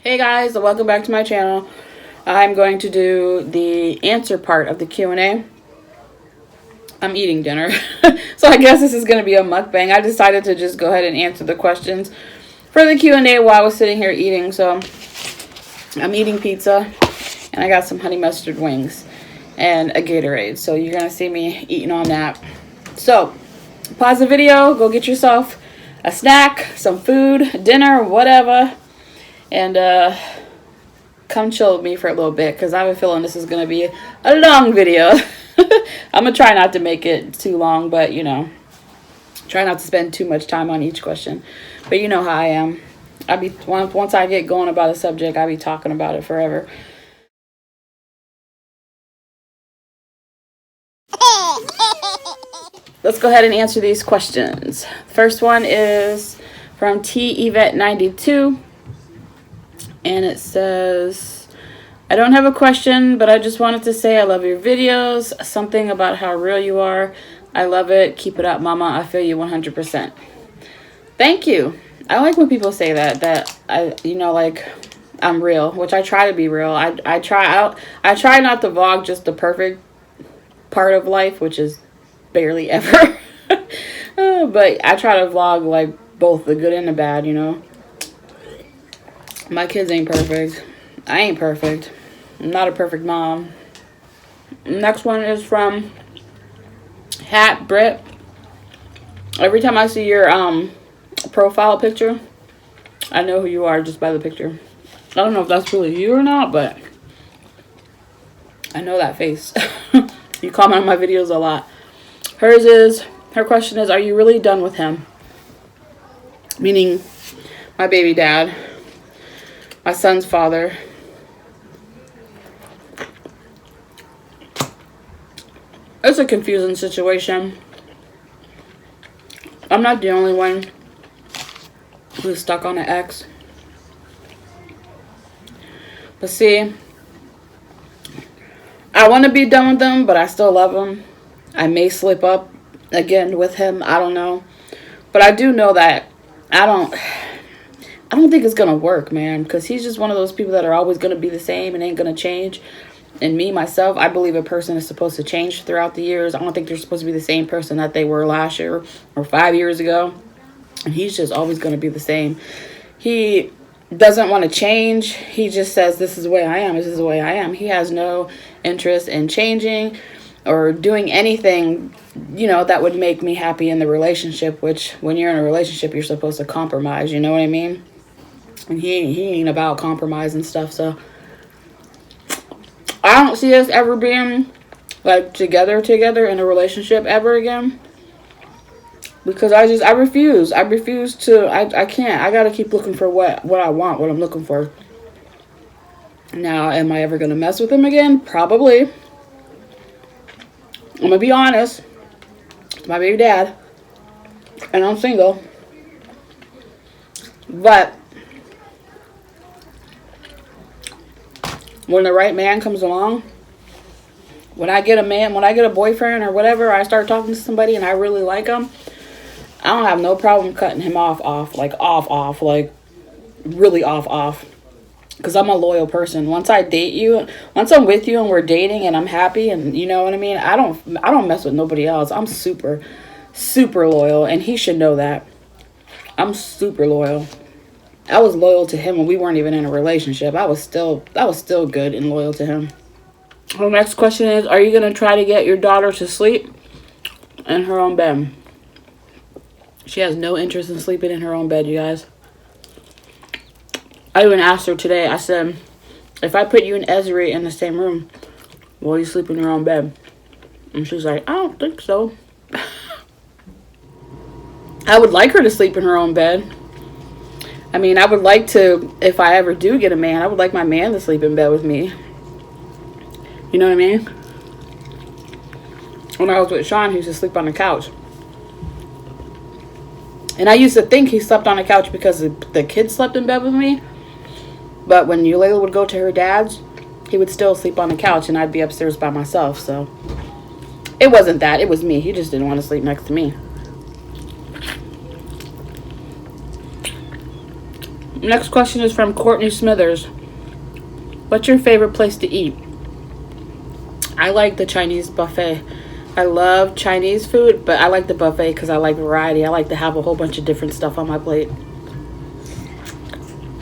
Hey guys, welcome back to my channel. I'm going to do the answer part of the Q&A. I'm eating dinner, so I guess this is going to be a mukbang. I decided to just go ahead and answer the questions for the Q&A while I was sitting here eating. So I'm eating pizza, and I got some honey mustard wings and a Gatorade. So you're going to see me eating on that. So pause the video, go get yourself a snack, some food, dinner, whatever. And come chill with me for a little bit, because I have a feeling this is going to be a long video. I'm going to try not to make it too long, but, you know, try not to spend too much time on each question. But you know how I am. Once I get going about a subject, I be talking about it forever. Let's go ahead and answer these questions. First one is from TEvet92. And it says, I don't have a question, but I just wanted to say I love your videos. Something about how real you are. I love it. Keep it up, mama. I feel you 100%. Thank you. I like when people say that I'm real, which I try to be real. I try not to vlog just the perfect part of life, which is barely ever. But I try to vlog like both the good and the bad, you know. My kids ain't perfect. I ain't perfect. I'm not a perfect mom. Next one is from Hat Brit. Every time I see your profile picture, I know who you are just by the picture. I don't know if that's really you or not, but I know that face. You comment on my videos a lot. Her question is, are you really done with him? Meaning my baby dad. My son's father. It's a confusing situation. I'm not the only one who's stuck on an ex. But see, I want to be done with them, but I still love him. I may slip up again with him. I don't know. But I do know that I don't think it's going to work, man, because he's just one of those people that are always going to be the same and ain't going to change. And me, myself, I believe a person is supposed to change throughout the years. I don't think they're supposed to be the same person that they were last year or 5 years ago. And he's just always going to be the same. He doesn't want to change. He just says, this is the way I am. This is the way I am. He has no interest in changing or doing anything, you know, that would make me happy in the relationship, which when you're in a relationship, you're supposed to compromise. You know what I mean? And he ain't about compromise and stuff, so I don't see us ever being like together in a relationship ever again, because I refuse to. I can't. I gotta keep looking for what I want, what I'm looking for. Now, am I ever gonna mess with him again? Probably. I'm gonna be honest. It's my baby dad, and I'm single, but when the right man comes along, when I get a boyfriend or whatever, I start talking to somebody and I really like him, I don't have no problem cutting him off, like really off. Because I'm a loyal person. Once I'm with you and we're dating and I'm happy and you know what I mean, I don't mess with nobody else. I'm super, super loyal, and he should know that. I'm super loyal. I was loyal to him when we weren't even in a relationship. I was still good and loyal to him. The next question is, are you going to try to get your daughter to sleep in her own bed? She has no interest in sleeping in her own bed, you guys. I even asked her today, I said, if I put you and Erie in the same room, will you sleep in your own bed? And she's like, I don't think so. I would like her to sleep in her own bed. I mean, I would like to, if I ever do get a man, I would like my man to sleep in bed with me. You know what I mean? When I was with Sean, he used to sleep on the couch. And I used to think he slept on the couch because the kids slept in bed with me. But when Yulela would go to her dad's, he would still sleep on the couch and I'd be upstairs by myself. So it wasn't that. It was me. He just didn't want to sleep next to me. Next question is from Courtney Smithers. What's your favorite place to eat? I like the Chinese buffet. I love Chinese food, but I like the buffet because I like variety. I like to have a whole bunch of different stuff on my plate.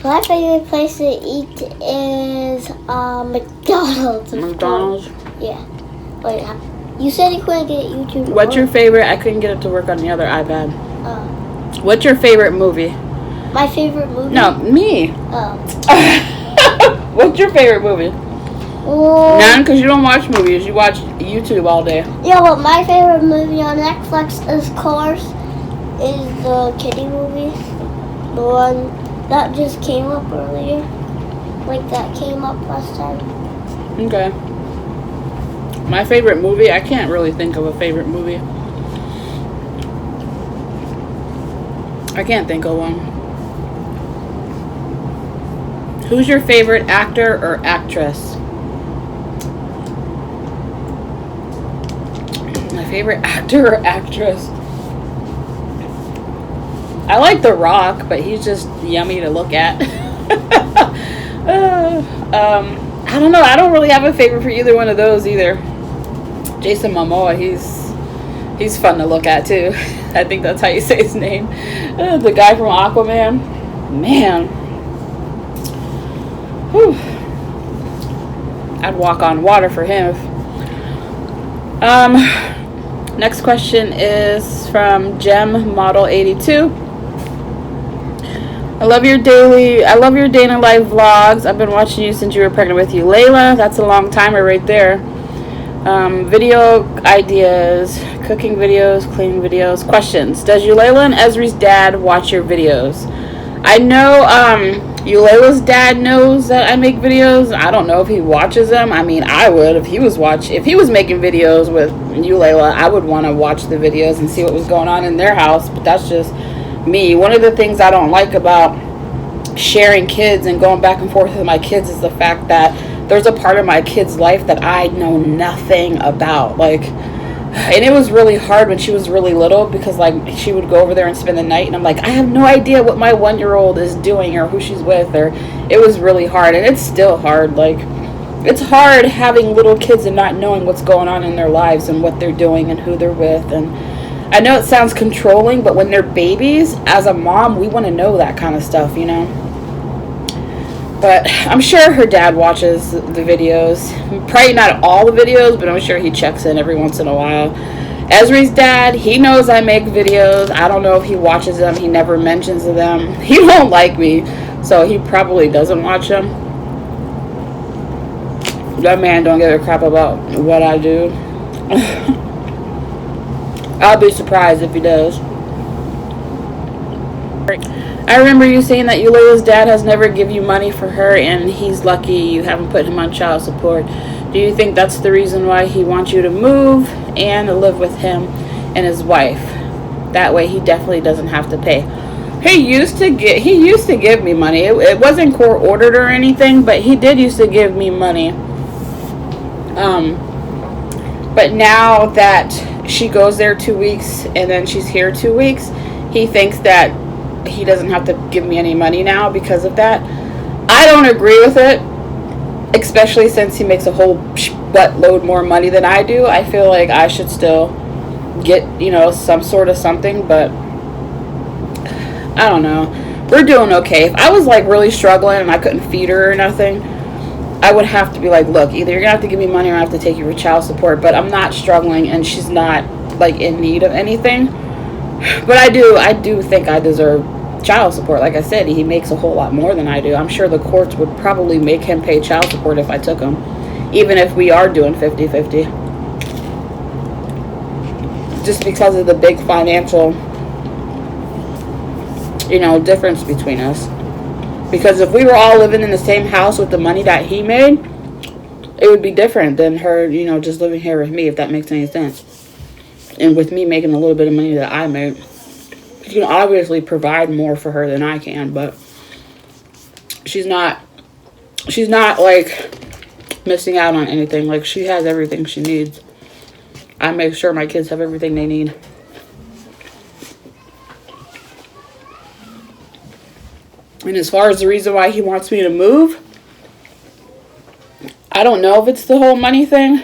My favorite place to eat is McDonald's. McDonald's? Yeah. Wait, you said you couldn't get YouTube. What's your favorite? I couldn't get it to work on the other iPad. Oh. What's your favorite movie? My favorite movie? No, me. Oh. What's your favorite movie? None, because you don't watch movies. You watch YouTube all day. Yeah, well, my favorite movie on Netflix is, of course, is the kiddie movie. The one that just came up earlier. Like, that came up last time. Okay. My favorite movie? I can't really think of a favorite movie. I can't think of one. Who's your favorite actor or actress? My favorite actor or actress? I like The Rock, but he's just yummy to look at. I don't know. I don't really have a favorite for either one of those either. Jason Momoa, he's fun to look at too. I think that's how you say his name. The guy from Aquaman. Man. Whew. I'd walk on water for him. Next question is from Gem Model 82. I love your day in life vlogs. I've been watching you since you were pregnant with you, Layla. That's a long timer right there. Video ideas, cooking videos, cleaning videos. Questions. Does Eulayla and Esri's dad watch your videos? I know Eulayla's dad knows that I make videos. I don't know if he watches them. I mean, I would if he was making videos with Eulayla. I would want to watch the videos and see what was going on in their house, but that's just me. One of the things I don't like about sharing kids and going back and forth with my kids is the fact that there's a part of my kid's life that I know nothing about. And it was really hard when she was really little because she would go over there and spend the night and I'm like, I have no idea what my 1-year-old is doing or who she's with, or it was really hard, and it's still hard. It's hard having little kids and not knowing what's going on in their lives and what they're doing and who they're with. And I know it sounds controlling, but when they're babies, as a mom, we want to know that kind of stuff, you know. But I'm sure her dad watches the videos. Probably not all the videos, but I'm sure he checks in every once in a while. Esri's dad, he knows I make videos. I don't know if he watches them. He never mentions them. He don't like me, so he probably doesn't watch them. That man don't give a crap about what I do. I'll be surprised if he does. I remember you saying that Eulayla's dad has never given you money for her and he's lucky you haven't put him on child support. Do you think that's the reason why he wants you to move and live with him and his wife? That way he definitely doesn't have to pay. He used to give me money. It wasn't court ordered or anything, but he did used to give me money. But now that she goes there 2 weeks and then she's here 2 weeks, he thinks that he doesn't have to give me any money now because of that. I don't agree with it, especially since he makes a whole buttload more money than I do. I feel like I should still get, some sort of something, but I don't know. We're doing okay. If I was really struggling and I couldn't feed her or nothing, I would have to be like, look, either you're gonna have to give me money or I have to take you for child support. But I'm not struggling and she's not in need of anything. But I do think I deserve child support. Like I said, he makes a whole lot more than I do. I'm sure the courts would probably make him pay child support if I took him, even if we are doing 50-50. Just because of the big financial, difference between us. Because if we were all living in the same house with the money that he made, it would be different than her, just living here with me, if that makes any sense. And with me making a little bit of money that I make, you can obviously provide more for her than I can, but she's not missing out on anything. She has everything she needs. I make sure my kids have everything they need. And as far as the reason why he wants me to move, I don't know if it's the whole money thing.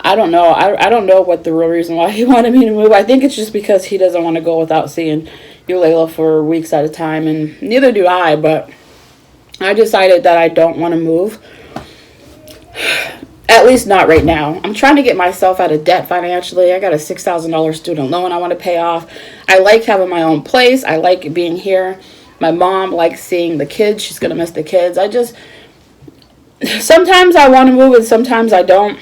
I don't know. I don't know what the real reason why he wanted me to move. I think it's just because he doesn't want to go without seeing Layla for weeks at a time, and neither do I, but I decided that I don't want to move. At least not right now. I'm trying to get myself out of debt financially. I got a $6,000 student loan I want to pay off. I like having my own place. I like being here. My mom likes seeing the kids. She's going to miss the kids. Sometimes I want to move and sometimes I don't.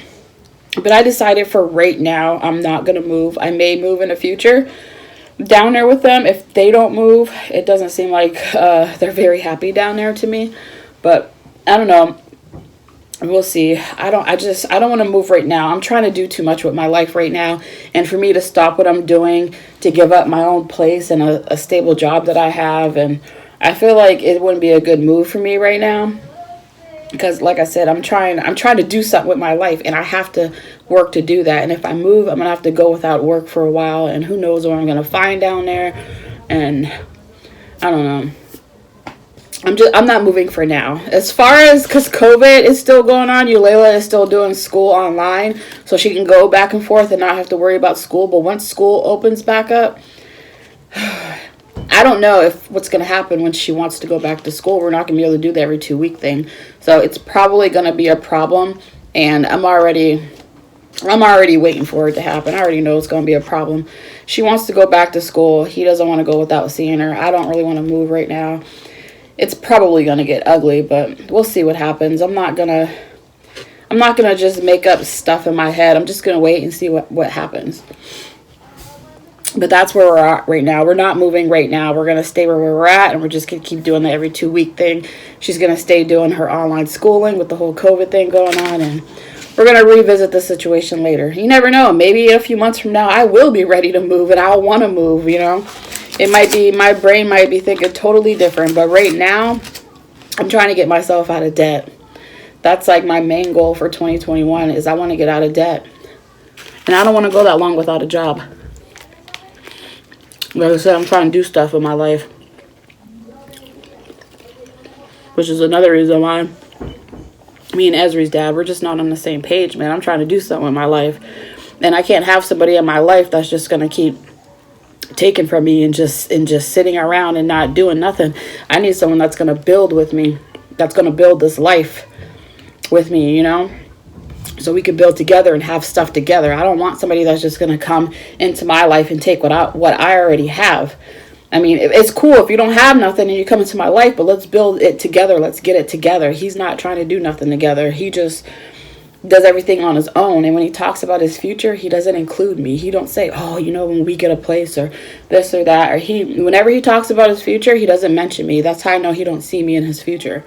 But I decided for right now, I'm not going to move. I may move in the future down there with them. If they don't move, it doesn't seem like they're very happy down there to me. But I don't know. We'll see. I don't want to move right now. I'm trying to do too much with my life right now. And for me to stop what I'm doing, to give up my own place and a stable job that I have. And I feel like it wouldn't be a good move for me right now. Because like I said, I'm trying to do something with my life, and I have to work to do that. And if I move, I'm going to have to go without work for a while, and who knows what I'm going to find down there. And I don't know. I'm not moving for now. As far as, because COVID is still going on, Layla is still doing school online, so she can go back and forth and not have to worry about school. But once school opens back up, I don't know if what's going to happen when she wants to go back to school. We're not going to be able to do the every 2-week thing. So it's probably going to be a problem. And I'm already waiting for it to happen. I already know it's going to be a problem. She wants to go back to school. He doesn't want to go without seeing her. I don't really want to move right now. It's probably going to get ugly, but we'll see what happens. I'm not going to just make up stuff in my head. I'm just going to wait and see what happens. But that's where we're at right now. We're not moving right now. We're going to stay where we're at, and we're just going to keep doing the every 2-week thing. She's going to stay doing her online schooling with the whole COVID thing going on, and we're going to revisit the situation later. You never know. Maybe a few months from now, I will be ready to move, and I'll want to move, you know. It might be, my brain might be thinking totally different, but right now, I'm trying to get myself out of debt. That's like my main goal for 2021 is I want to get out of debt. And I don't want to go that long without a job. Like I said, I'm trying to do stuff in my life. Which is another reason why me and Ezri's dad, we're just not on the same page, man. I'm trying to do something in my life. And I can't have somebody in my life that's just going to keep taking from me and just sitting around and not doing nothing. I need someone that's going to build with me. That's going to build this life with me, you know? So we can build together and have stuff together. I don't want somebody that's just going to come into my life and take what I already have. I mean, it's cool if you don't have nothing and you come into my life, but let's build it together. Let's get it together. He's not trying to do nothing together. He just does everything on his own. And when he talks about his future, he doesn't include me. He don't say, oh, you know, when we get a place or this or that. Or whenever he talks about his future, he doesn't mention me. That's how I know he don't see me in his future.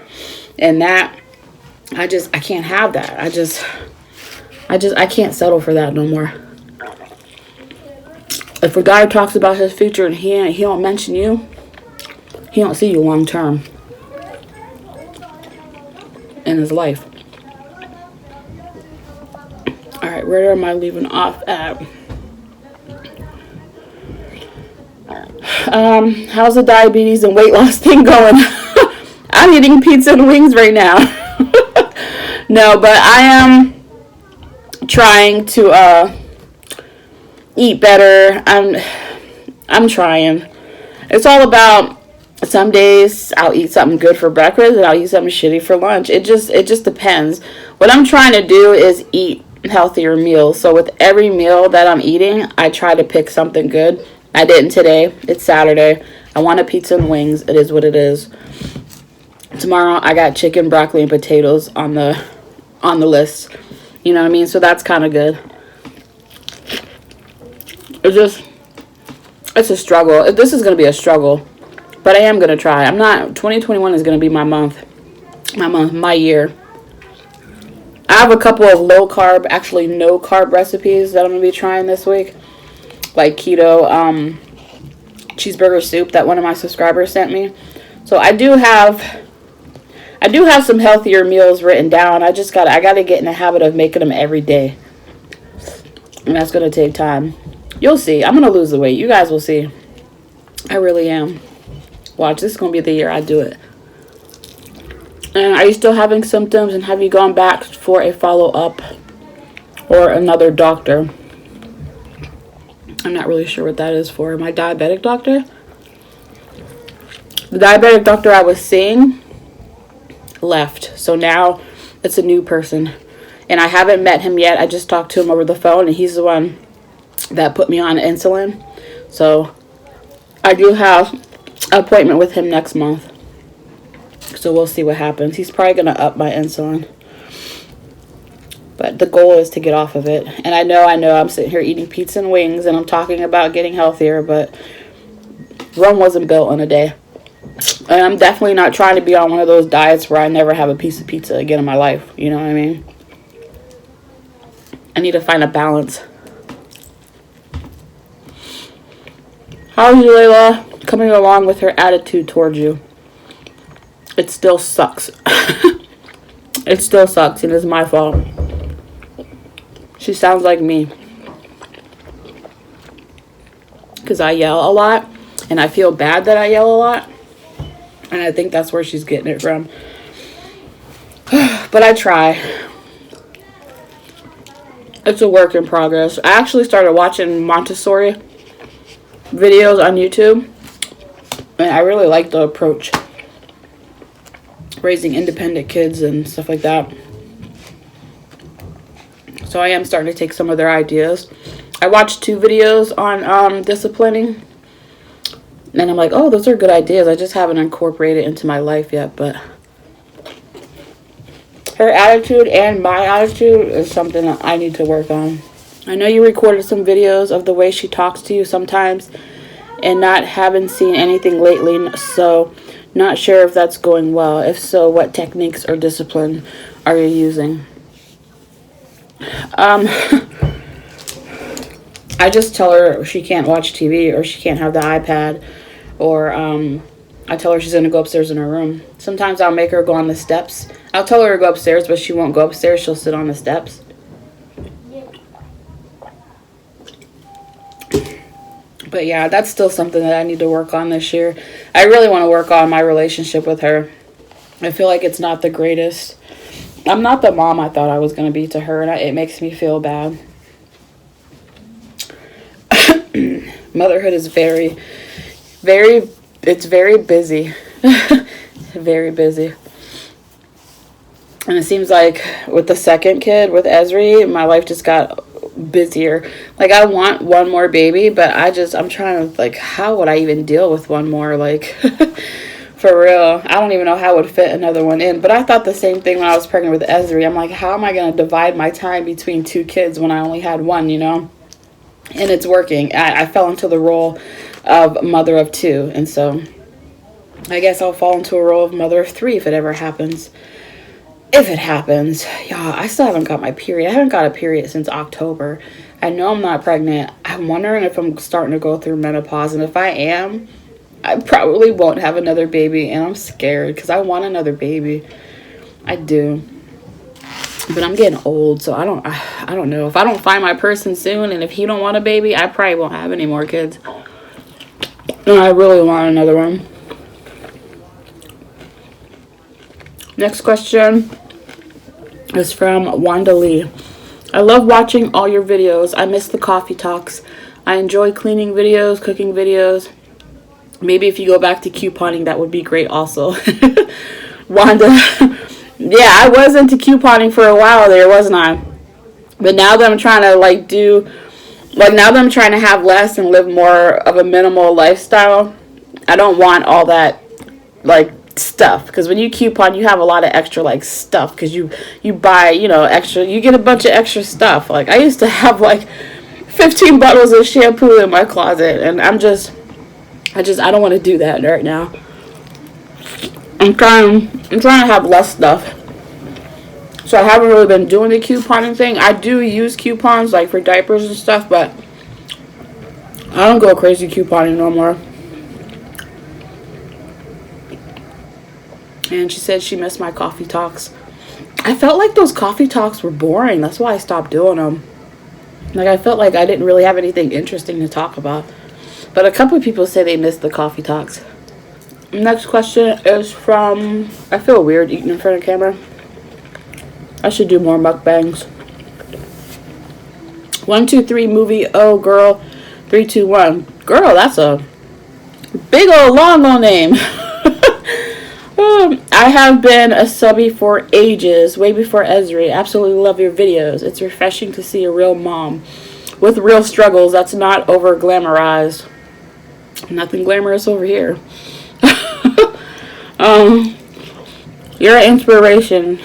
And that, I can't have that. I can't settle for that no more. If a guy talks about his future and he don't mention you, he don't see you long term in his life. All right, where am I leaving off at? How's the diabetes and weight loss thing going? I'm eating pizza and wings right now. No, but I am trying to eat better. I'm trying. It's all about, some days I'll eat something good for breakfast and I'll eat something shitty for lunch. It just depends. What I'm trying to do is eat healthier meals. So with every meal that I'm eating, I try to pick something good. I didn't today. It's Saturday. I want a pizza and wings. It is what it is. Tomorrow I got chicken, broccoli, and potatoes on the list. You know what I mean? So that's kind of good. It's a struggle. This is going to be a struggle. But I am going to try. 2021 is going to be my month. My year. I have a couple of low carb, actually no carb recipes that I'm going to be trying this week. Like keto cheeseburger soup that one of my subscribers sent me. So I do have some healthier meals written down. I got to get in the habit of making them every day. And that's going to take time. You'll see. I'm going to lose the weight. You guys will see. I really am. Watch, this is going to be the year I do it. And are you still having symptoms, and have you gone back for a follow-up or another doctor? I'm not really sure what that is for. My diabetic doctor? The diabetic doctor I was seeing left. So now it's a new person. And I haven't met him yet. I just talked to him over the phone, and he's the one that put me on insulin. So I do have an appointment with him next month. So we'll see what happens. He's probably going to up my insulin. But the goal is to get off of it. And I know I'm sitting here eating pizza and wings, and I'm talking about getting healthier, but Rome wasn't built in a day. And I'm definitely not trying to be on one of those diets where I never have a piece of pizza again in my life. You know what I mean? I need to find a balance. How's you, Layla, coming along with her attitude towards you? It still sucks. It still sucks, and it's my fault. She sounds like me. Because I yell a lot, and I feel bad that I yell a lot. And I think that's where she's getting it from. But I try. It's a work in progress. I actually started watching Montessori videos on YouTube. And I really like the approach. Raising independent kids and stuff like that. So I am starting to take some of their ideas. I watched 2 videos on disciplining. And I'm like, oh, those are good ideas. I just haven't incorporated it into my life yet. But her attitude and my attitude is something that I need to work on. I know you recorded some videos of the way she talks to you sometimes. And haven't seen anything lately. So not sure if that's going well. If so, what techniques or discipline are you using? I just tell her she can't watch TV, or she can't have the iPad, or I tell her she's going to go upstairs in her room. Sometimes I'll make her go on the steps. I'll tell her to go upstairs, but she won't go upstairs. She'll sit on the steps. But yeah, that's still something that I need to work on this year. I really want to work on my relationship with her. I feel like it's not the greatest. I'm not the mom I thought I was going to be to her, and it makes me feel bad. Motherhood is it's very busy. Very busy. And it seems like with the second kid, with Erie, my life just got busier. Like, I want one more baby, but I'm trying to, like, how would I even deal with one more? Like, for real. I don't even know how I would fit another one in. But I thought the same thing when I was pregnant with Erie. I'm like, how am I going to divide my time between 2 kids when I only had one, you know? And it's working. I fell into the role of mother of 2. And so I guess I'll fall into a role of mother of 3 if it ever happens. If it happens. Yeah, I still haven't got my period. I haven't got a period since October. I know I'm not pregnant. I'm wondering if I'm starting to go through menopause. And if I am, I probably won't have another baby. And I'm scared because I want another baby. I do. But I'm getting old, so I don't know. If I don't find my person soon, and if he don't want a baby, I probably won't have any more kids. And I really want another one. Next question is from Wanda Lee. I love watching all your videos. I miss the coffee talks. I enjoy cleaning videos, cooking videos. Maybe if you go back to couponing, that would be great also. Wanda, yeah, I was into couponing for a while there, wasn't I? But now that I'm trying to now that I'm trying to have less and live more of a minimal lifestyle, I don't want all that stuff. Because when you coupon, you have a lot of extra stuff, because you buy, extra, you get a bunch of extra stuff. Like, I used to have 15 bottles of shampoo in my closet, and I don't want to do that right now. I'm trying to have less stuff. So I haven't really been doing the couponing thing. I do use coupons for diapers and stuff, but I don't go crazy couponing no more. And she said she missed my coffee talks. I felt like those coffee talks were boring. That's why I stopped doing them. I felt like I didn't really have anything interesting to talk about. But a couple of people say they missed the coffee talks. Next question is from, I feel weird eating in front of camera. I should do more mukbangs. 123 movie. Oh girl. 321. Girl, that's a big old long name. I have been a subby for ages, way before Erie. Absolutely love your videos. It's refreshing to see a real mom with real struggles that's not over glamorized. Nothing glamorous over here. You're an inspiration.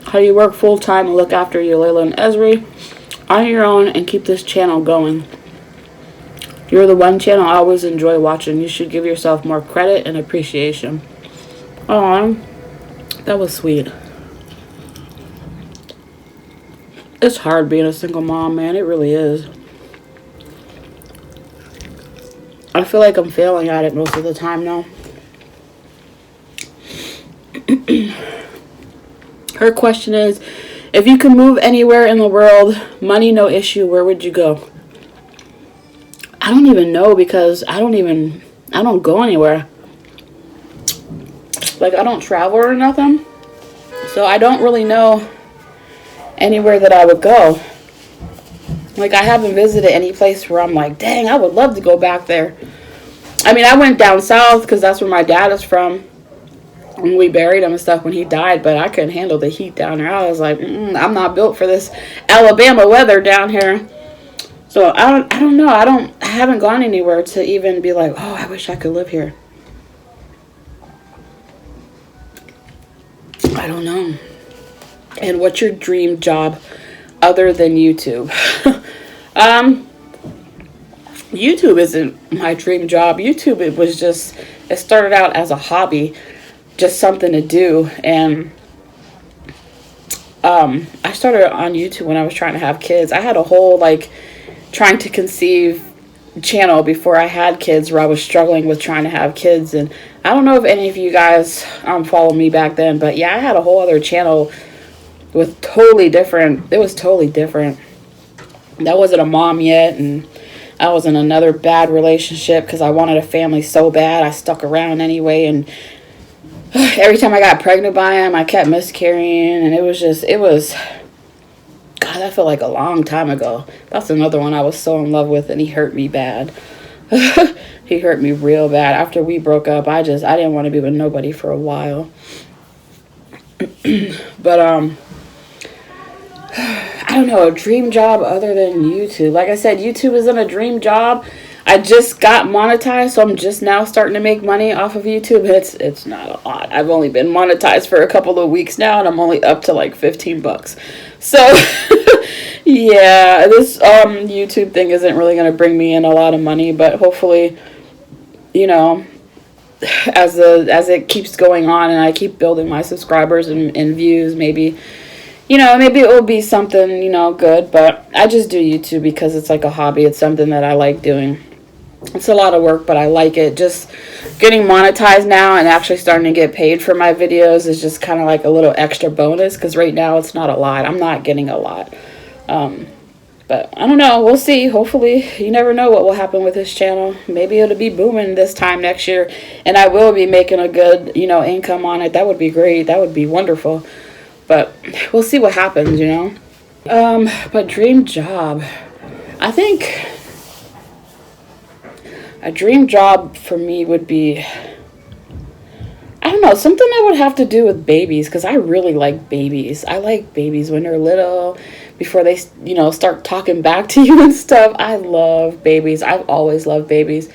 How you work full time and look after you, Layla and Erie, on your own and keep this channel going. You're the one channel I always enjoy watching. You should give yourself more credit and appreciation. Aw, that was sweet. It's hard being a single mom, man. It really is. I feel like I'm failing at it most of the time now. Her question is, if you could move anywhere in the world, money no issue, where would you go? I don't even know, because I don't go anywhere. Like, I don't travel or nothing. So I don't really know anywhere that I would go. Like, I haven't visited any place where I'm like, dang, I would love to go back there. I mean, I went down south because that's where my dad is from. And we buried him and stuff when he died, but I couldn't handle the heat down there. I was like, I'm not built for this Alabama weather down here. So I don't know. I haven't gone anywhere to even be like, oh, I wish I could live here. I don't know. And what's your dream job other than YouTube? YouTube isn't my dream job. YouTube, it started out as a hobby, just something to do. And I started on YouTube when I was trying to have kids. I had a whole, like, trying to conceive channel before I had kids, where I was struggling with trying to have kids. And I don't know if any of you guys followed me back then, but yeah, I had a whole other channel with it was totally different. I wasn't a mom yet, and I was in another bad relationship because I wanted a family so bad. I stuck around anyway, and every time I got pregnant by him, I kept miscarrying, and it was God, that felt like a long time ago. That's another one I was so in love with, and he hurt me bad. He hurt me real bad. After we broke up, I didn't want to be with nobody for a while. But I don't know, a dream job other than YouTube. Like I said, YouTube isn't a dream job. I just got monetized, so I'm just now starting to make money off of YouTube. It's not a lot. I've only been monetized for a couple of weeks now, and I'm only up to like $15. So yeah, this YouTube thing isn't really going to bring me in a lot of money, but hopefully, you know, as it keeps going on and I keep building my subscribers and views, maybe, you know, maybe it will be something, you know, good. But I just do YouTube because it's like a hobby. It's something that I like doing. It's a lot of work, but I like it. Just getting monetized now and actually starting to get paid for my videos is just kind of like a little extra bonus, because right now it's not a lot. I'm not getting a lot. But I don't know. We'll see. Hopefully, you never know what will happen with this channel. Maybe it'll be booming this time next year, and I will be making a good, you know, income on it. That would be great. That would be wonderful. But we'll see what happens, you know. But dream job. I think a dream job for me would be, I don't know, something that would have to do with babies, because I really like babies. I like babies when they're little, before they, you know, start talking back to you and stuff. I love babies. I've always loved babies.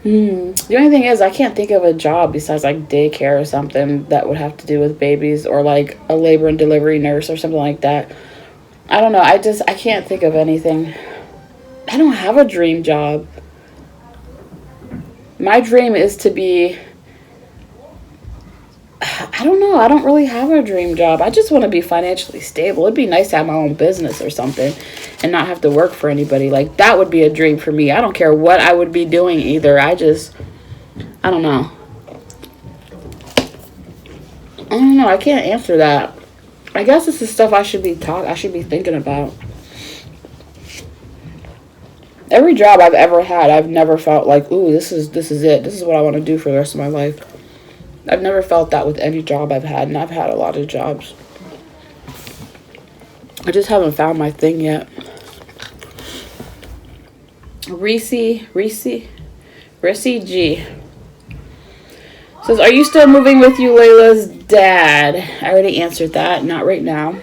The only thing is, I can't think of a job besides like daycare or something that would have to do with babies, or like a labor and delivery nurse or something like that. I don't know. I can't think of anything. I don't have a dream job. My dream is to be, I don't know. I don't really have a dream job. I just want to be financially stable. It'd be nice to have my own business or something and not have to work for anybody. Like, that would be a dream for me. I don't care what I would be doing either. I don't know. I don't know. I can't answer that. I guess this is stuff I should be thinking about. every job I've ever had, I've never felt like, ooh, this is it. This is what I want to do for the rest of my life. I've never felt that with any job I've had, and I've had a lot of jobs. I just haven't found my thing yet. Reese G says, are you still moving with you, Layla's dad? I already answered that. Not right now.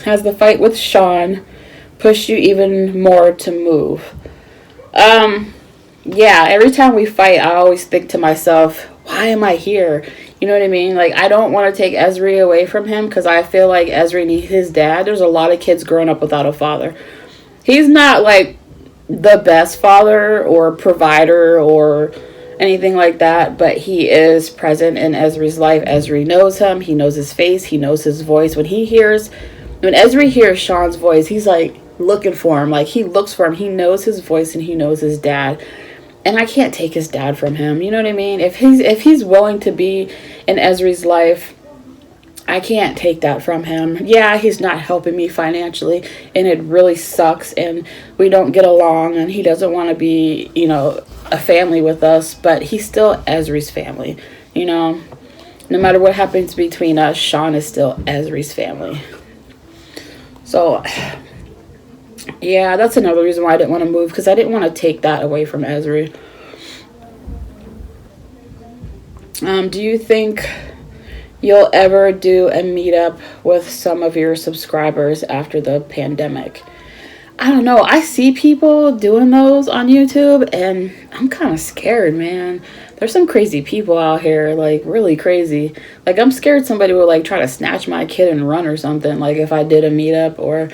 Has the fight with Sean pushed you even more to move? Yeah, every time we fight, I always think to myself, why am I here? You know what I mean? Like, I don't want to take Esri away from him because I feel like Esri needs his dad. There's a lot of kids growing up without a father. He's not, like, the best father or provider or anything like that, but he is present in Esri's life. Esri knows him. He knows his face. He knows his voice. When Esri hears Sean's voice, he's, like, looking for him. Like, he looks for him. He knows his voice and he knows his dad. And I can't take his dad from him. You know what I mean? If he's willing to be in Esri's life, I can't take that from him. Yeah, he's not helping me financially, and it really sucks, and we don't get along, and he doesn't want to be, you know, a family with us, but he's still Esri's family, you know? No matter what happens between us, Sean is still Esri's family. So, yeah, that's another reason why I didn't want to move, because I didn't want to take that away from Esri. Do you think you'll ever do a meetup with some of your subscribers after the pandemic? I don't know. I see people doing those on YouTube, and I'm kind of scared, man. There's some crazy people out here, like, really crazy. Like, I'm scared somebody will, like, try to snatch my kid and run or something, like, if I did a meetup, or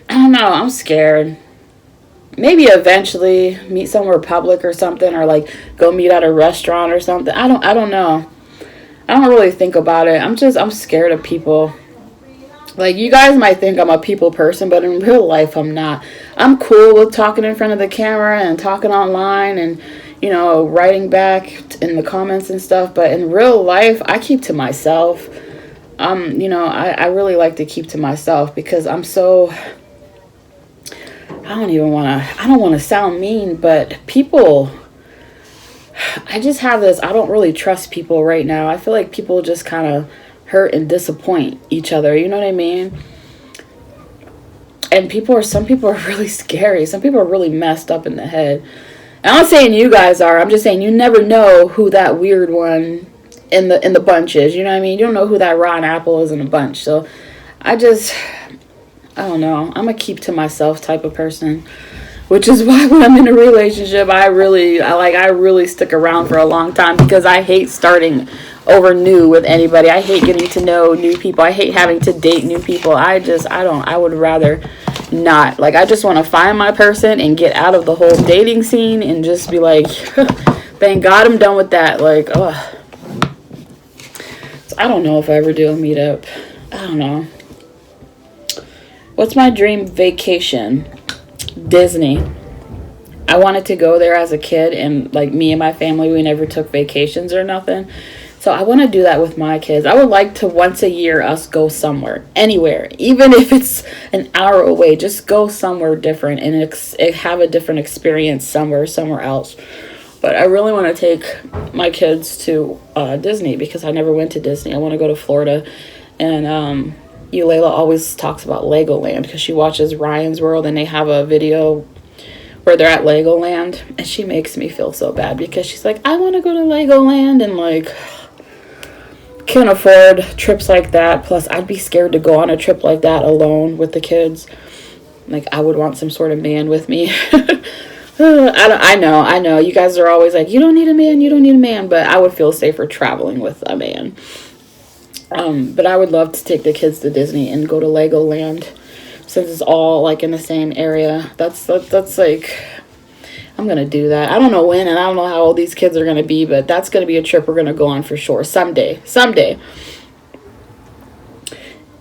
I don't know. I'm scared. Maybe eventually meet somewhere public or something, or like go meet at a restaurant or something. I don't know. I don't really think about it. I'm scared of people. Like, you guys might think I'm a people person, but in real life I'm not. I'm cool with talking in front of the camera and talking online and, you know, writing back in the comments and stuff, but in real life I keep to myself. You know, I really like to keep to myself because I'm so, I don't want to sound mean, but people, I just have this, I don't really trust people right now. I feel like people just kind of hurt and disappoint each other, you know what I mean? And some people are really scary. Some people are really messed up in the head. And I'm not saying you guys are. I'm just saying you never know who that weird one in the bunch is. You know what I mean? You don't know who that rotten apple is in a bunch. So I don't know. I'm a keep to myself type of person, which is why when I'm in a relationship, I really stick around for a long time because I hate starting over new with anybody. I hate getting to know new people. I hate having to date new people. I would rather not. Like, I just want to find my person and get out of the whole dating scene and just be like, thank God I'm done with that. Like, ugh. So I don't know if I ever do a meetup. I don't know. What's my dream vacation? Disney. I wanted to go there as a kid, and like me and my family, we never took vacations or nothing. So I want to do that with my kids. I would like to once a year us go somewhere, anywhere, even if it's an hour away, just go somewhere different and have a different experience somewhere else. But I really want to take my kids to Disney because I never went to Disney. I want to go to Florida, and Layla always talks about Legoland because she watches Ryan's World and they have a video where they're at Legoland, and she makes me feel so bad because she's like, I want to go to Legoland, and like, can't afford trips like that. Plus, I'd be scared to go on a trip like that alone with the kids. Like, I would want some sort of man with me. I know. You guys are always like, you don't need a man, but I would feel safer traveling with a man. But I would love to take the kids to Disney and go to Legoland since it's all like in the same area. That's like, I'm going to do that. I don't know when, and I don't know how old these kids are going to be, but that's going to be a trip we're going to go on for sure. Someday.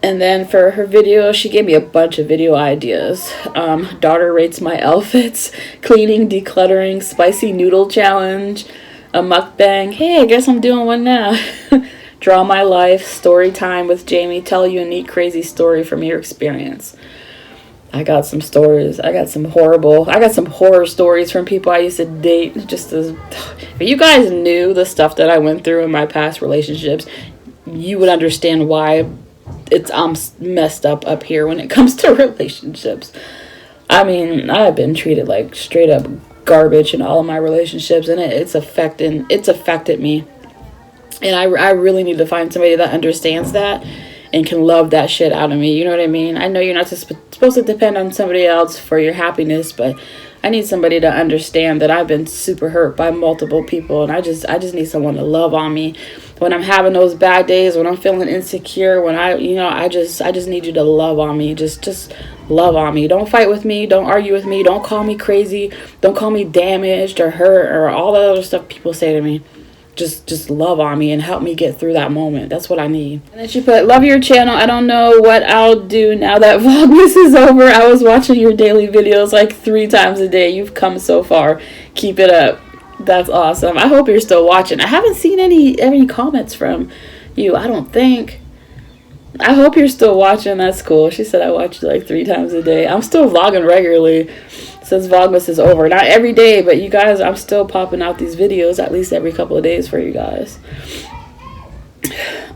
And then for her video, she gave me a bunch of video ideas. Daughter rates my outfits, cleaning, decluttering, spicy noodle challenge, a mukbang. Hey, I guess I'm doing one now. Draw my life, story time with Jamie, tell a unique, crazy story from your experience. I got some stories. I got some horror stories from people I used to date. If you guys knew the stuff that I went through in my past relationships, you would understand why I'm messed up here when it comes to relationships. I mean, I've been treated like straight up garbage in all of my relationships, and it's affected me. And I really need to find somebody that understands that and can love that shit out of me. You know what I mean? I know you're not supposed to depend on somebody else for your happiness, but I need somebody to understand that I've been super hurt by multiple people, and I just need someone to love on me when I'm having those bad days, when I'm feeling insecure, when I just need you to love on me. Just love on me. Don't fight with me. Don't argue with me. Don't call me crazy. Don't call me damaged or hurt or all the other stuff people say to me. Just love on me and help me get through that moment. That's what I need. And then she put, love your channel. I don't know what I'll do now that Vlogmas is over. I was watching your daily videos like 3 times a day. You've come so far. Keep it up. That's awesome. I hope you're still watching. I haven't seen any comments from you, I don't think. I hope you're still watching. That's cool. She said I watch you like 3 times a day. I'm still vlogging regularly since Vlogmas is over. Not every day, but you guys, I'm still popping out these videos at least every couple of days for you guys.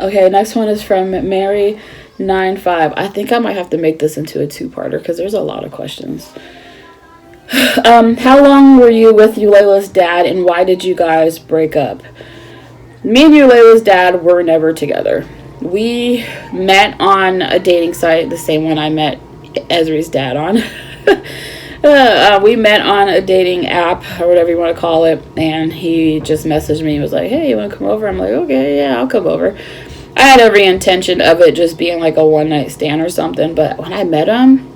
Okay, next one is from Mary95. I think I might have to make this into a 2-parter because there's a lot of questions. How long were you with Eulayla's dad, and why did you guys break up? Me and Eulayla's dad were never together. We met on a dating site, the same one I met Esri's dad on. We met on a dating app or whatever you want to call it, and he just messaged me and was like, hey, you want to come over? I'm like, okay, yeah, I'll come over. I had every intention of it just being like a one-night stand or something, but when I met him,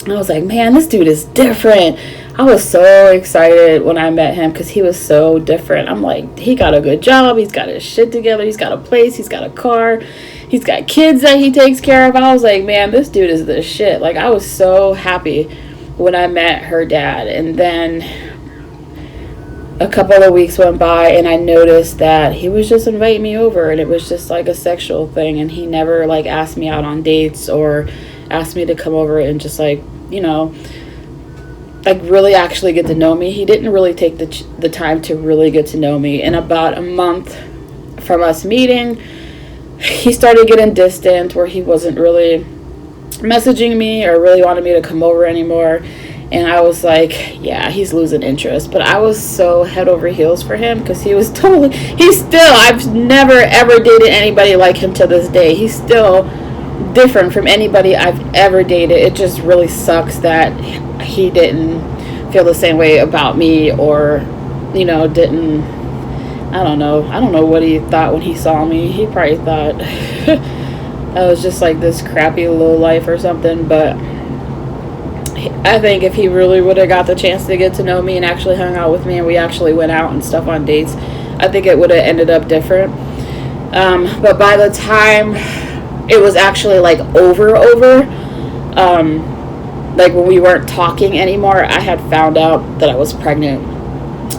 I was like, man, this dude is different. I was so excited when I met him because he was so different. I'm like, he got a good job. He's got his shit together. He's got a place. He's got a car. He's got kids that he takes care of. I was like, man, this dude is the shit. Like, I was so happy when I met her dad. And then a couple of weeks went by and I noticed that he was just inviting me over, and it was just like a sexual thing, and he never like asked me out on dates or asked me to come over and just like, you know, like really actually get to know me. He didn't really take the time to really get to know me. And about a month from us meeting, he started getting distant, where he wasn't really messaging me or really wanted me to come over anymore. And I was like, yeah, he's losing interest. But I was so head over heels for him because I've never ever dated anybody like him to this day. He's still different from anybody I've ever dated. It just really sucks that he didn't feel the same way about me, or, you know, I don't know what he thought when he saw me. He probably thought I was just like this crappy low life or something, but I think if he really would have got the chance to get to know me and actually hung out with me and we actually went out and stuff on dates, I think it would have ended up different. But by the time it was actually like over, like when we weren't talking anymore, I had found out that I was pregnant,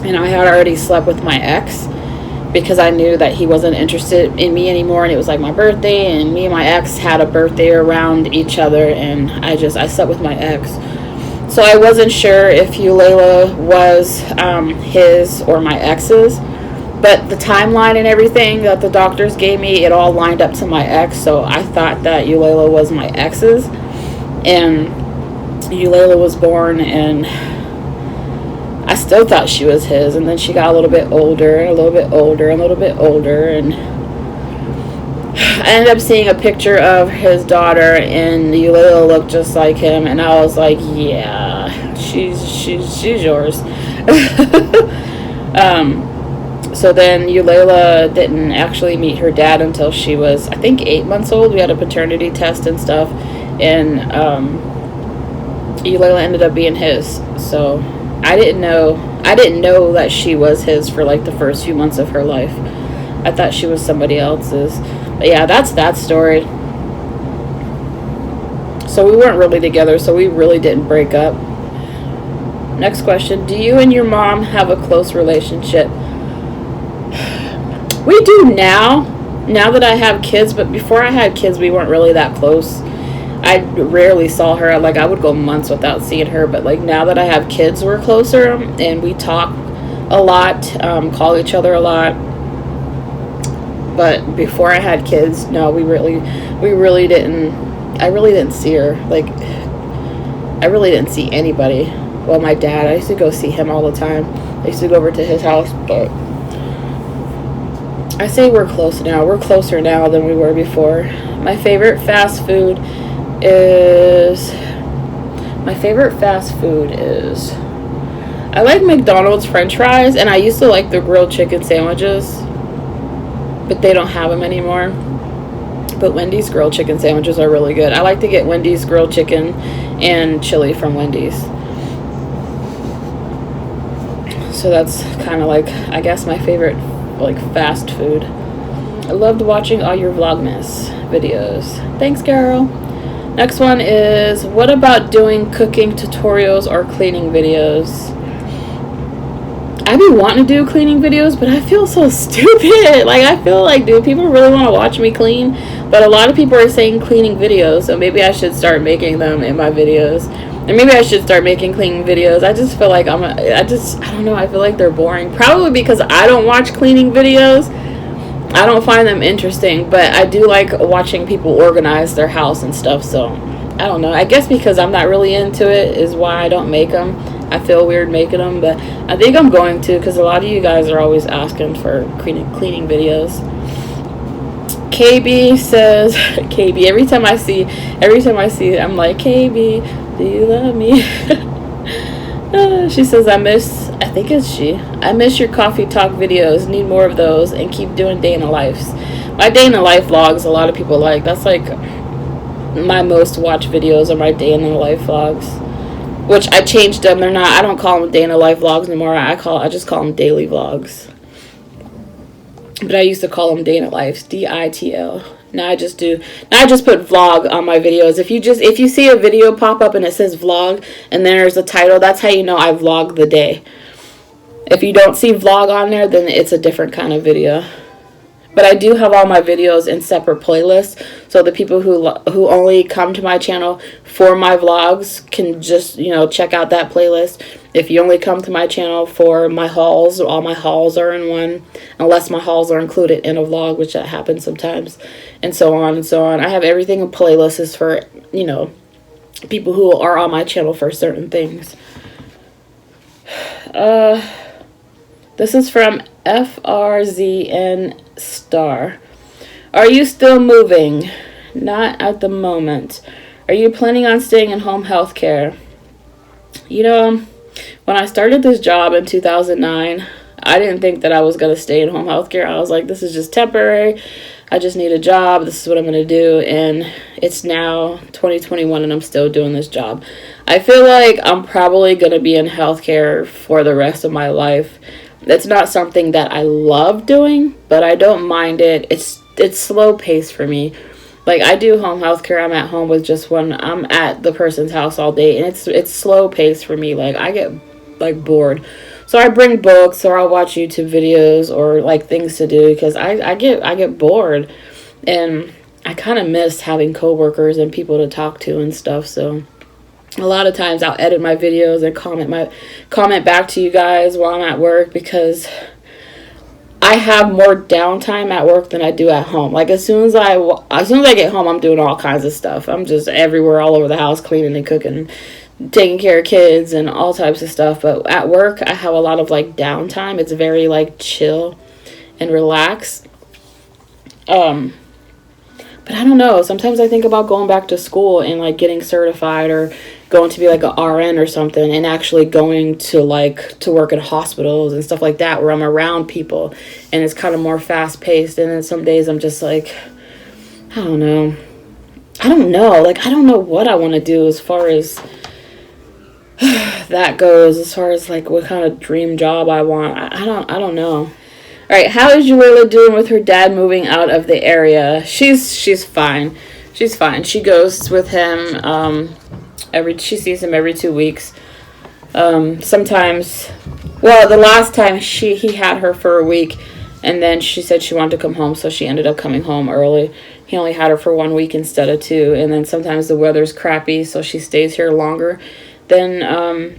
and I had already slept with my ex because I knew that he wasn't interested in me anymore, and it was like my birthday, and me and my ex had a birthday around each other, and I slept with my ex. So I wasn't sure if Eulayla was his or my ex's, but the timeline and everything that the doctors gave me, it all lined up to my ex, so I thought that Eulayla was my ex's, and Eulayla was born, and I still thought she was his. And then she got a little bit older, and a little bit older, and a little bit older, and I ended up seeing a picture of his daughter, and Eulayla looked just like him, and I was like, yeah, she's yours. So then Eulayla didn't actually meet her dad until she was, I think, 8 months old. We had a paternity test and stuff, and Eulayla ended up being his. So I didn't know that she was his for like the first few months of her life. I thought she was somebody else's. But yeah, that's that story. So we weren't really together, so we really didn't break up. Next question. Do you and your mom have a close relationship? We do now that I have kids, but before I had kids, we weren't really that close. I rarely saw her. Like, I would go months without seeing her, but like now that I have kids, we're closer and we talk a lot, call each other a lot. But before I had kids, no, we really didn't. I really didn't see her. Like, I really didn't see anybody. Well, my dad, I used to go see him all the time. I used to go over to his house, but I say we're close now. We're closer now than we were before. My favorite fast food is I like McDonald's French fries, and I used to like the grilled chicken sandwiches, but they don't have them anymore. But Wendy's grilled chicken sandwiches are really good. I like to get Wendy's grilled chicken and chili from Wendy's. So that's kind of like, I guess, my favorite like fast food. I loved watching all your Vlogmas videos. Thanks, girl. Next one is, what about doing cooking tutorials or cleaning videos? I be wanting to do cleaning videos, but I feel so stupid. Like, I feel like, dude, people really want to watch me clean, but a lot of people are saying cleaning videos, so maybe I should start making them in my videos. And maybe I should start making cleaning videos. I just feel like I don't know, I feel like they're boring. Probably because I don't watch cleaning videos. I don't find them interesting, but I do like watching people organize their house and stuff, so I don't know. I guess because I'm not really into it is why I don't make them. I feel weird making them, but I think I'm going to, because a lot of you guys are always asking for cleaning videos. KB says, KB, every time I see it, I'm like, KB, do you love me? She says, I miss your coffee talk videos. Need more of those, and keep doing day in the lives. My day in the life vlogs, a lot of people like. That's like my most watched videos are my day in the life vlogs, which I changed them. I don't call them day in the life vlogs anymore. I just call them daily vlogs. But I used to call them day in the life, DITL. Now I just put vlog on my videos. If you see a video pop up and it says vlog and there's a title, that's how you know I vlog the day. If you don't see vlog on there, then it's a different kind of video. But I do have all my videos in separate playlists, so the people who only come to my channel for my vlogs can just, check out that playlist. If you only come to my channel for my hauls, all my hauls are in one, unless my hauls are included in a vlog, which that happens sometimes, and so on and so on. I have everything in playlists for, people who are on my channel for certain things. This is from FRZN Star. Are you still moving? Not at the moment. Are you planning on staying in home health care? When I started this job in 2009, I didn't think that I was going to stay in home health care. I was like, this is just temporary. I just need a job. This is what I'm going to do. And it's now 2021 and I'm still doing this job. I feel like I'm probably going to be in healthcare for the rest of my life. It's not something that I love doing, but I don't mind it. It's slow paced for me. Like, I do home health care. I'm at home with just one. I'm at the person's house all day, and it's slow paced for me. Like, I get bored, so I bring books or I'll watch YouTube videos or things to do because I get bored, and I kind of miss having coworkers and people to talk to and stuff. So a lot of times I'll edit my videos and comment back to you guys while I'm at work because I have more downtime at work than I do at home. Like, as soon as I get home, I'm doing all kinds of stuff. I'm just everywhere, all over the house, cleaning and cooking, taking care of kids and all types of stuff. But at work, I have a lot of downtime. It's very chill and relaxed. But I don't know. Sometimes I think about going back to school and getting certified or going to be an RN or something and actually going to work in hospitals and stuff like that where I'm around people and it's kind of more fast paced. And then some days I'm just I don't know. I don't know what I want to do as far as that goes, as far as what kind of dream job I want. I don't know. All right, how is Julela doing with her dad moving out of the area? She's fine. She's fine. She goes with him she sees him every 2 weeks. Sometimes, well, the last time he had her for a week, and then she said she wanted to come home, so she ended up coming home early. he only had her for 1 week instead of 2. And then sometimes the weather's crappy, so she stays here longer than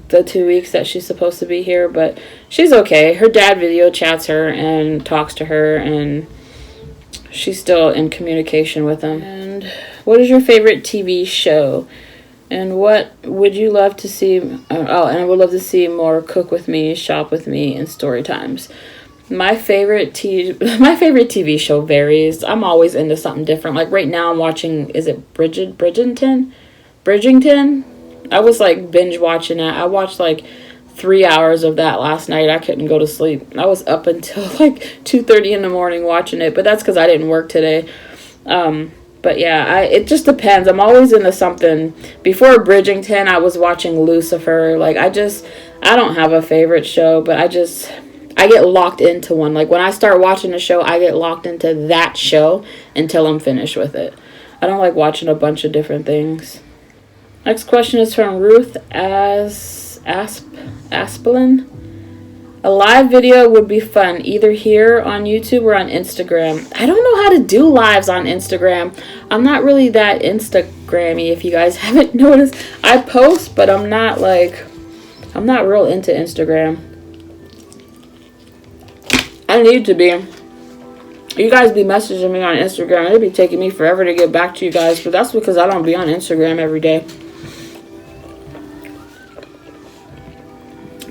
the 2 weeks that she's supposed to be here. But she's okay. Her dad video chats her and talks to her, and she's still in communication with him. And what is your favorite TV show? And what would you love to see? And I would love to see more Cook With Me, Shop With Me, and Story Times. My favorite TV show varies. I'm always into something different. Like right now I'm watching, is it Bridgerton? I was like binge watching it. I watched like 3 hours of that last night. I couldn't go to sleep. I was up until like 2:30 in the morning watching it, but that's because I didn't work today. But yeah, it just depends. I'm always into something. Before Bridgerton, I was watching Lucifer. Like I don't have a favorite show, but I get locked into one. Like when I start watching a show, I get locked into that show until I'm finished with it. I don't like watching a bunch of different things. Next question is from Ruth Aspelin. A live video would be fun, either here on YouTube or on Instagram. I don't know how to do lives on Instagram. I'm not really that Instagrammy, if you guys haven't noticed. I post, but I'm not real into Instagram. I need to be. You guys be messaging me on Instagram. It'd be taking me forever to get back to you guys, but that's because I don't be on Instagram every day.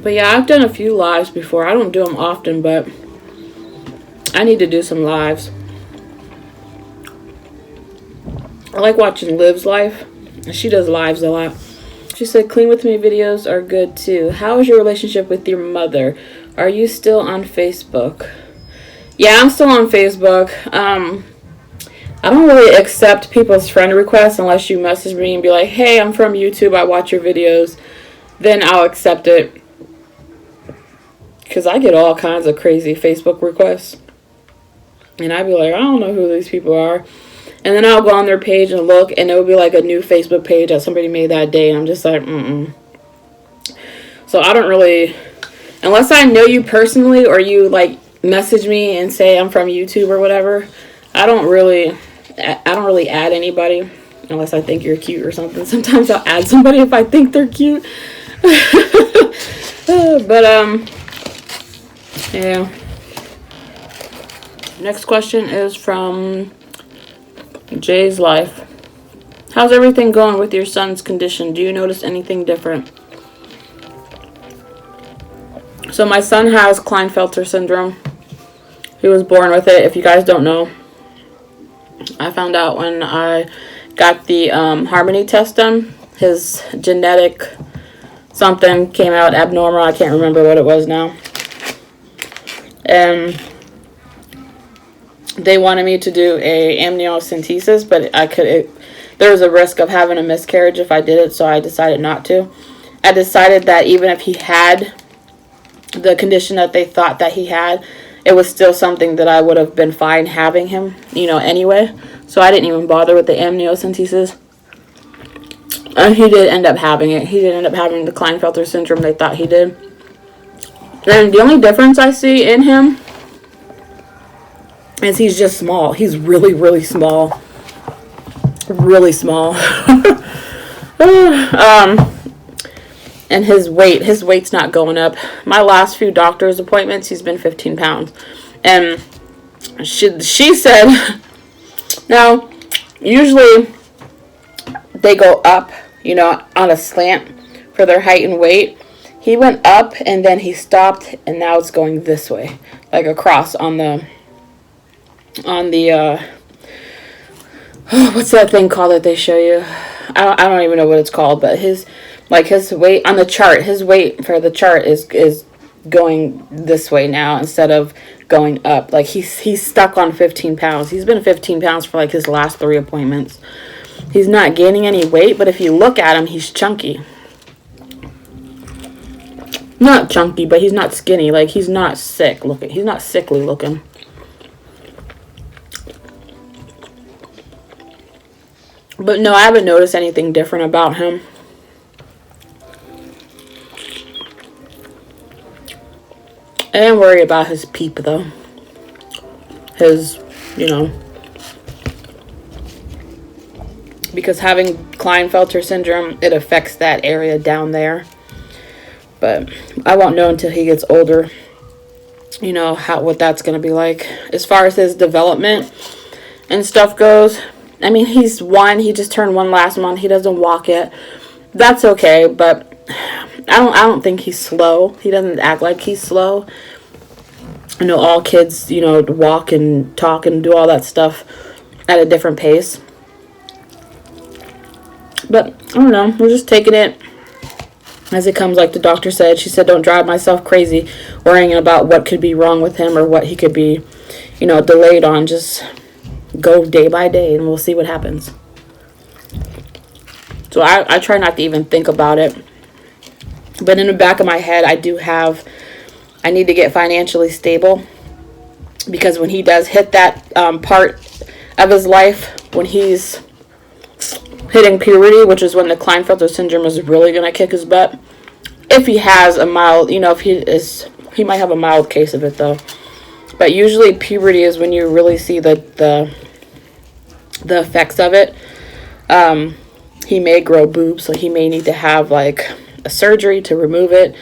But yeah, I've done a few lives before. I don't do them often, but I need to do some lives. I like watching Liv's life. She does lives a lot. She said, Clean With Me videos are good too. How is your relationship with your mother? Are you still on Facebook? Yeah, I'm still on Facebook. I don't really accept people's friend requests unless you message me and be like, hey, I'm from YouTube. I watch your videos. Then I'll accept it. Because I get all kinds of crazy Facebook requests. And I'd be like, I don't know who these people are. And then I'll go on their page and look, and it would be like a new Facebook page that somebody made that day. And I'm just like, So I don't really, unless I know you personally or you like message me and say I'm from YouTube or whatever, I don't really add anybody unless I think you're cute or something. Sometimes I'll add somebody if I think they're cute. But yeah. Next question is from Jay's Life. How's everything going with your son's condition? Do you notice anything different? So my son has Klinefelter syndrome. He was born with it. If you guys don't know, I found out when I got the Harmony test done. His genetic something came out abnormal. I can't remember what it was now. And they wanted me to do a amniocentesis, but there was a risk of having a miscarriage if I did it, so I decided not to. I decided that even if he had the condition that they thought that he had, it was still something that I would have been fine having him, anyway. So I didn't even bother with the amniocentesis. And he did end up having it. He did end up having the Klinefelter syndrome they thought he did. And the only difference I see in him is he's just small. He's really, really small. Really small. And his weight's not going up. My last few doctor's appointments, he's been 15 pounds. And she said, now, usually they go up, on a slant for their height and weight. He went up and then he stopped, and now it's going this way, like across on the what's that thing called that they show you? I don't even know what it's called, but his weight on the chart, his weight for the chart is going this way now instead of going up. Like he's stuck on 15 pounds. He's been 15 pounds for like his last 3 appointments. He's not gaining any weight, but if you look at him, he's chunky. Not chunky, but he's not skinny. Like he's not sick looking. He's not sickly looking. But no, I haven't noticed anything different about him. I didn't worry about his peep, though. His, because having Klinefelter syndrome, it affects that area down there. But I won't know until he gets older, you know, what that's going to be like. As far as his development and stuff goes, I mean, he's 1. He just turned 1 last month. He doesn't walk yet. That's okay, but I don't think he's slow. He doesn't act like he's slow. I know all kids, you know, walk and talk and do all that stuff at a different pace. But I don't know. We're just taking it as it comes, like the doctor said. She said, don't drive myself crazy worrying about what could be wrong with him or what he could be, you know, delayed on. Just go day by day and we'll see what happens. So I try not to even think about it. But in the back of my head, I need to get financially stable. Because when he does hit that part of his life, when he's hitting puberty, which is when the Klinefelter syndrome is really going to kick his butt. If he has a mild, you know, he might have a mild case of it though. But usually puberty is when you really see the effects of it. He may grow boobs, so he may need to have like a surgery to remove it.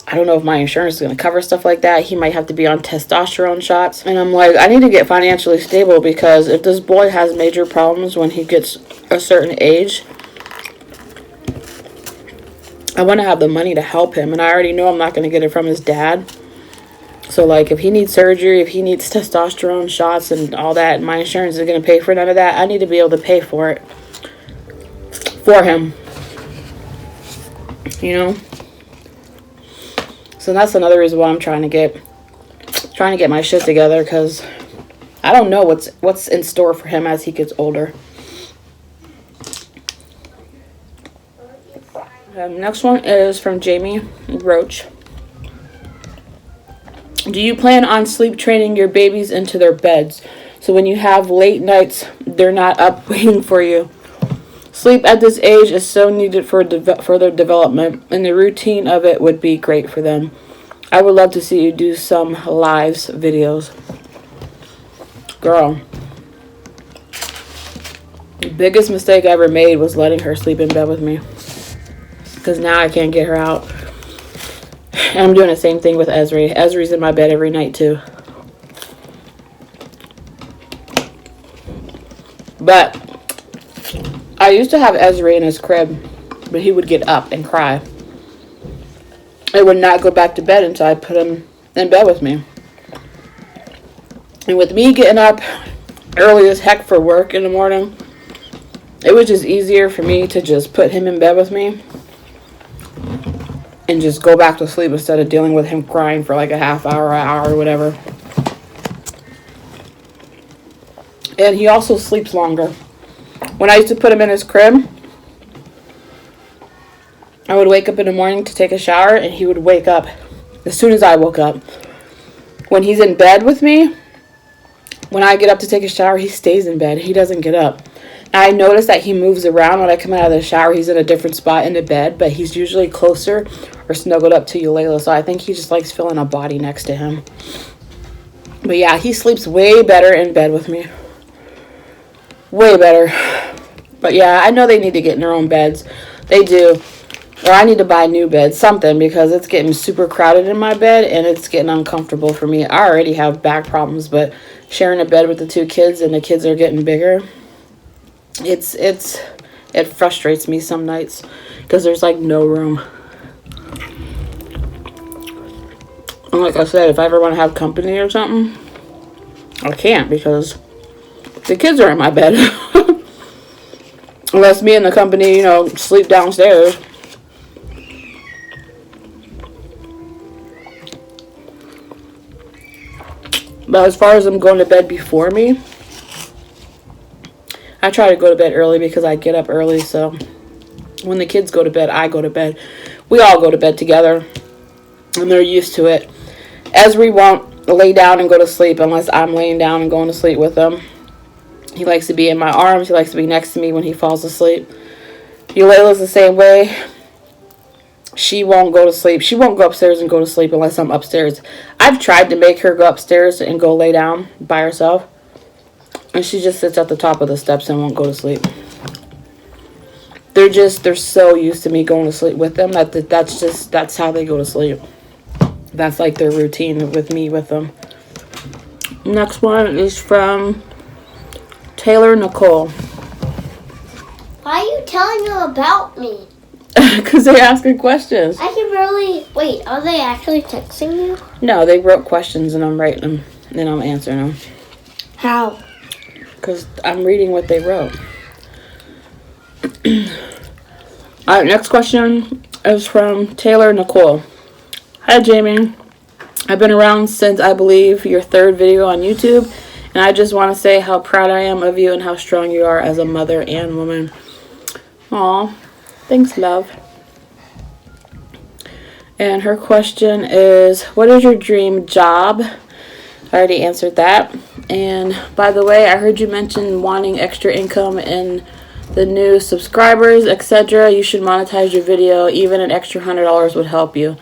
I don't know if my insurance is going to cover stuff like that. He might have to be on testosterone shots. And I'm like, I need to get financially stable, because if this boy has major problems when he gets a certain age, I want to have the money to help him. And I already know I'm not going to get it from his dad. So, like, if he needs surgery, if he needs testosterone shots and all that, and my insurance is going to pay for none of that, I need to be able to pay for it for him. You know? So that's another reason why I'm trying to get my shit together, because I don't know what's in store for him as he gets older. Next one is from Jamie Roach. Do you plan on sleep training your babies into their beds, so when you have late nights, they're not up waiting for you? Sleep at this age is so needed for their development, and the routine of it would be great for them. I would love to see you do some lives videos. Girl, the biggest mistake I ever made was letting her sleep in bed with me, because now I can't get her out. And I'm doing the same thing with Esri. Esri's in my bed every night too. But I used to have Esri in his crib, but he would get up and cry. I would not go back to bed until I put him in bed with me. And with me getting up early as heck for work in the morning, it was just easier for me to just put him in bed with me and just go back to sleep instead of dealing with him crying for like a half hour, an hour, or whatever. And he also sleeps longer. When I used to put him in his crib, I would wake up in the morning to take a shower, and he would wake up as soon as I woke up. When he's in bed with me, when I get up to take a shower, he stays in bed. He doesn't get up. I notice that he moves around when I come out of the shower. He's in a different spot in the bed, but he's usually closer or snuggled up to Eulela, so I think he just likes feeling a body next to him. But yeah, he sleeps way better in bed with me. Way better. But yeah, I know they need to get in their own beds. They do. Or I need to buy new beds, something, because it's getting super crowded in my bed and it's getting uncomfortable for me. I already have back problems, but sharing a bed with the 2 kids and the kids are getting bigger, it frustrates me some nights because there's like no room. And like I said, if I ever want to have company or something, I can't because the kids are in my bed. Unless me and the company, you know, sleep downstairs. But as far as them going to bed before me, I try to go to bed early because I get up early. So when the kids go to bed, I go to bed. We all go to bed together, and they're used to it. Esri won't lay down and go to sleep unless I'm laying down and going to sleep with him. He likes to be in my arms. He likes to be next to me when he falls asleep. Eulaila's the same way. She won't go to sleep. She won't go upstairs and go to sleep unless I'm upstairs. I've tried to make her go upstairs and go lay down by herself. And she just sits at the top of the steps and won't go to sleep. They're so used to me going to sleep with them that's how they go to sleep. That's like their routine with me with them. Next one is from Taylor Nicole. Why are you telling them about me? Because they're asking questions. I can barely... Wait, are they actually texting you? No, they wrote questions and I'm writing them. And I'm answering them. How? Because I'm reading what they wrote. Alright, next question is from Taylor Nicole. Hi, Jamie. I've been around since, I believe, your third video on YouTube. And I just want to say how proud I am of you and how strong you are as a mother and woman. Aw, thanks, love. And her question is, what is your dream job? I already answered that. And by the way, I heard you mention wanting extra income and the new subscribers, etc. You should monetize your video. Even an extra $100 would help you.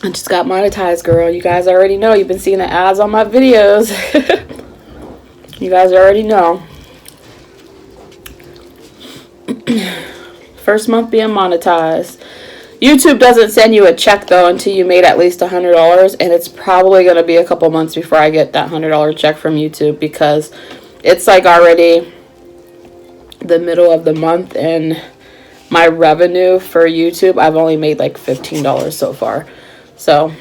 I just got monetized, girl. You guys already know. You've been seeing the ads on my videos. You guys already know. First month being monetized. YouTube doesn't send you a check, though, until you made at least $100. And it's probably going to be a couple months before I get that $100 check from YouTube. Because it's like already the middle of the month. And my revenue for YouTube, I've only made like $15 so far. So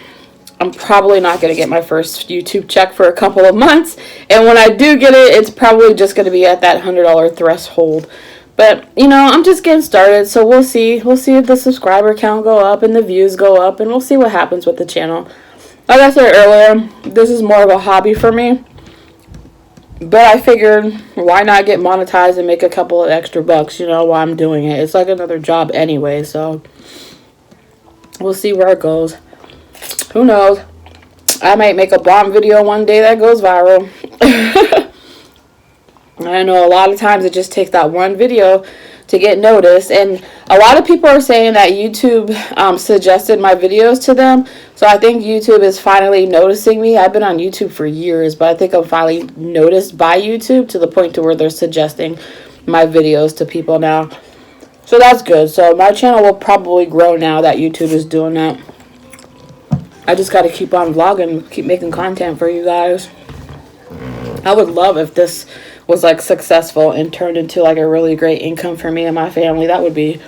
I'm probably not going to get my first YouTube check for a couple of months. And when I do get it, it's probably just going to be at that $100 threshold. But, you know, I'm just getting started. So we'll see. We'll see if the subscriber count go up and the views go up. And we'll see what happens with the channel. Like I said earlier, this is more of a hobby for me. But I figured, why not get monetized and make a couple of extra bucks, you know, while I'm doing it. It's like another job anyway. So we'll see where it goes. Who knows? I might make a bomb video one day that goes viral. I know a lot of times it just takes that one video to get noticed. And a lot of people are saying that YouTube suggested my videos to them. So I think YouTube is finally noticing me. I've been on YouTube for years, but I think I'm finally noticed by YouTube to the point to where they're suggesting my videos to people now. So that's good. So my channel will probably grow now that YouTube is doing that. I just got to keep on vlogging, keep making content for you guys. I would love if this was like successful and turned into like a really great income for me and my family. That would be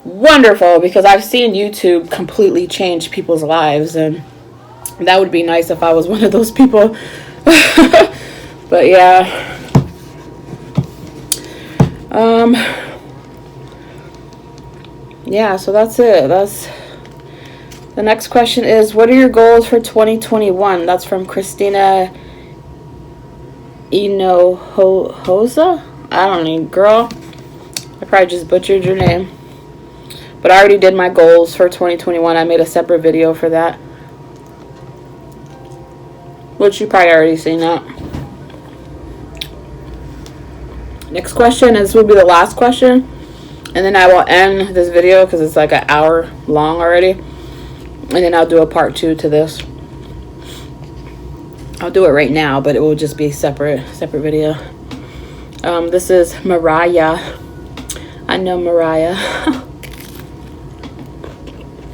wonderful because I've seen YouTube completely change people's lives, and that would be nice if I was one of those people. But yeah. Yeah, so that's it. The next question is, what are your goals for 2021? That's from Christina Inohosa? I don't know, girl. I probably just butchered your name. But I already did my goals for 2021. I made a separate video for that. Which you probably already seen that. Next question, and this will be the last question. And then I will end this video because it's like an hour long already. And then I'll do a part 2 to this. I'll do it right now, but it will just be a separate video. This is Mariah. I know Mariah.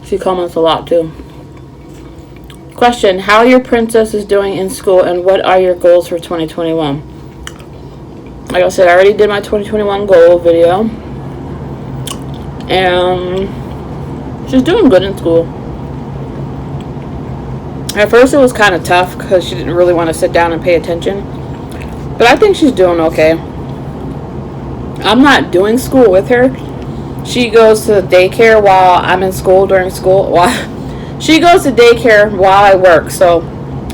She comments a lot too. Question: how are your princesses doing in school, and what are your goals for 2021? Like I said, I already did my 2021 goal video. And she's doing good in school. At first it was kind of tough because she didn't really want to sit down and pay attention. But I think she's doing okay. I'm not doing school with her. She goes to daycare while I'm in school during school. She goes to daycare while I work. So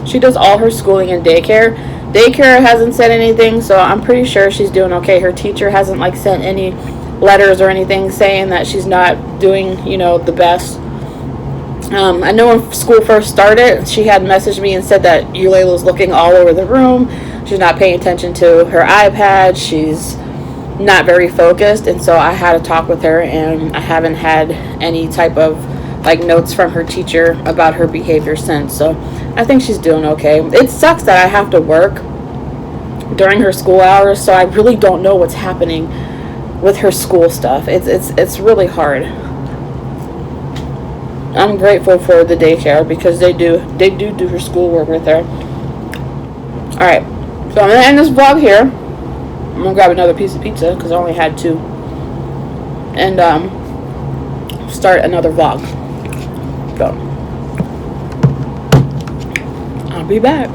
she does all her schooling in daycare. Daycare hasn't said anything, so I'm pretty sure she's doing okay. Her teacher hasn't like sent any letters or anything saying that she's not doing, you know, the best. I know when school first started, she had messaged me and said that Eulayla's looking all over the room. She's not paying attention to her iPad. She's not very focused. And so I had to talk with her, and I haven't had any type of like notes from her teacher about her behavior since. So I think she's doing okay. It sucks that I have to work, during her school hours, so I really don't know what's happening with her school stuff. It's really hard. I'm grateful for the daycare because they do her schoolwork with her. Alright, so I'm gonna end this vlog here. I'm gonna grab another piece of pizza because I only had 2, and start another vlog. So I'll be back.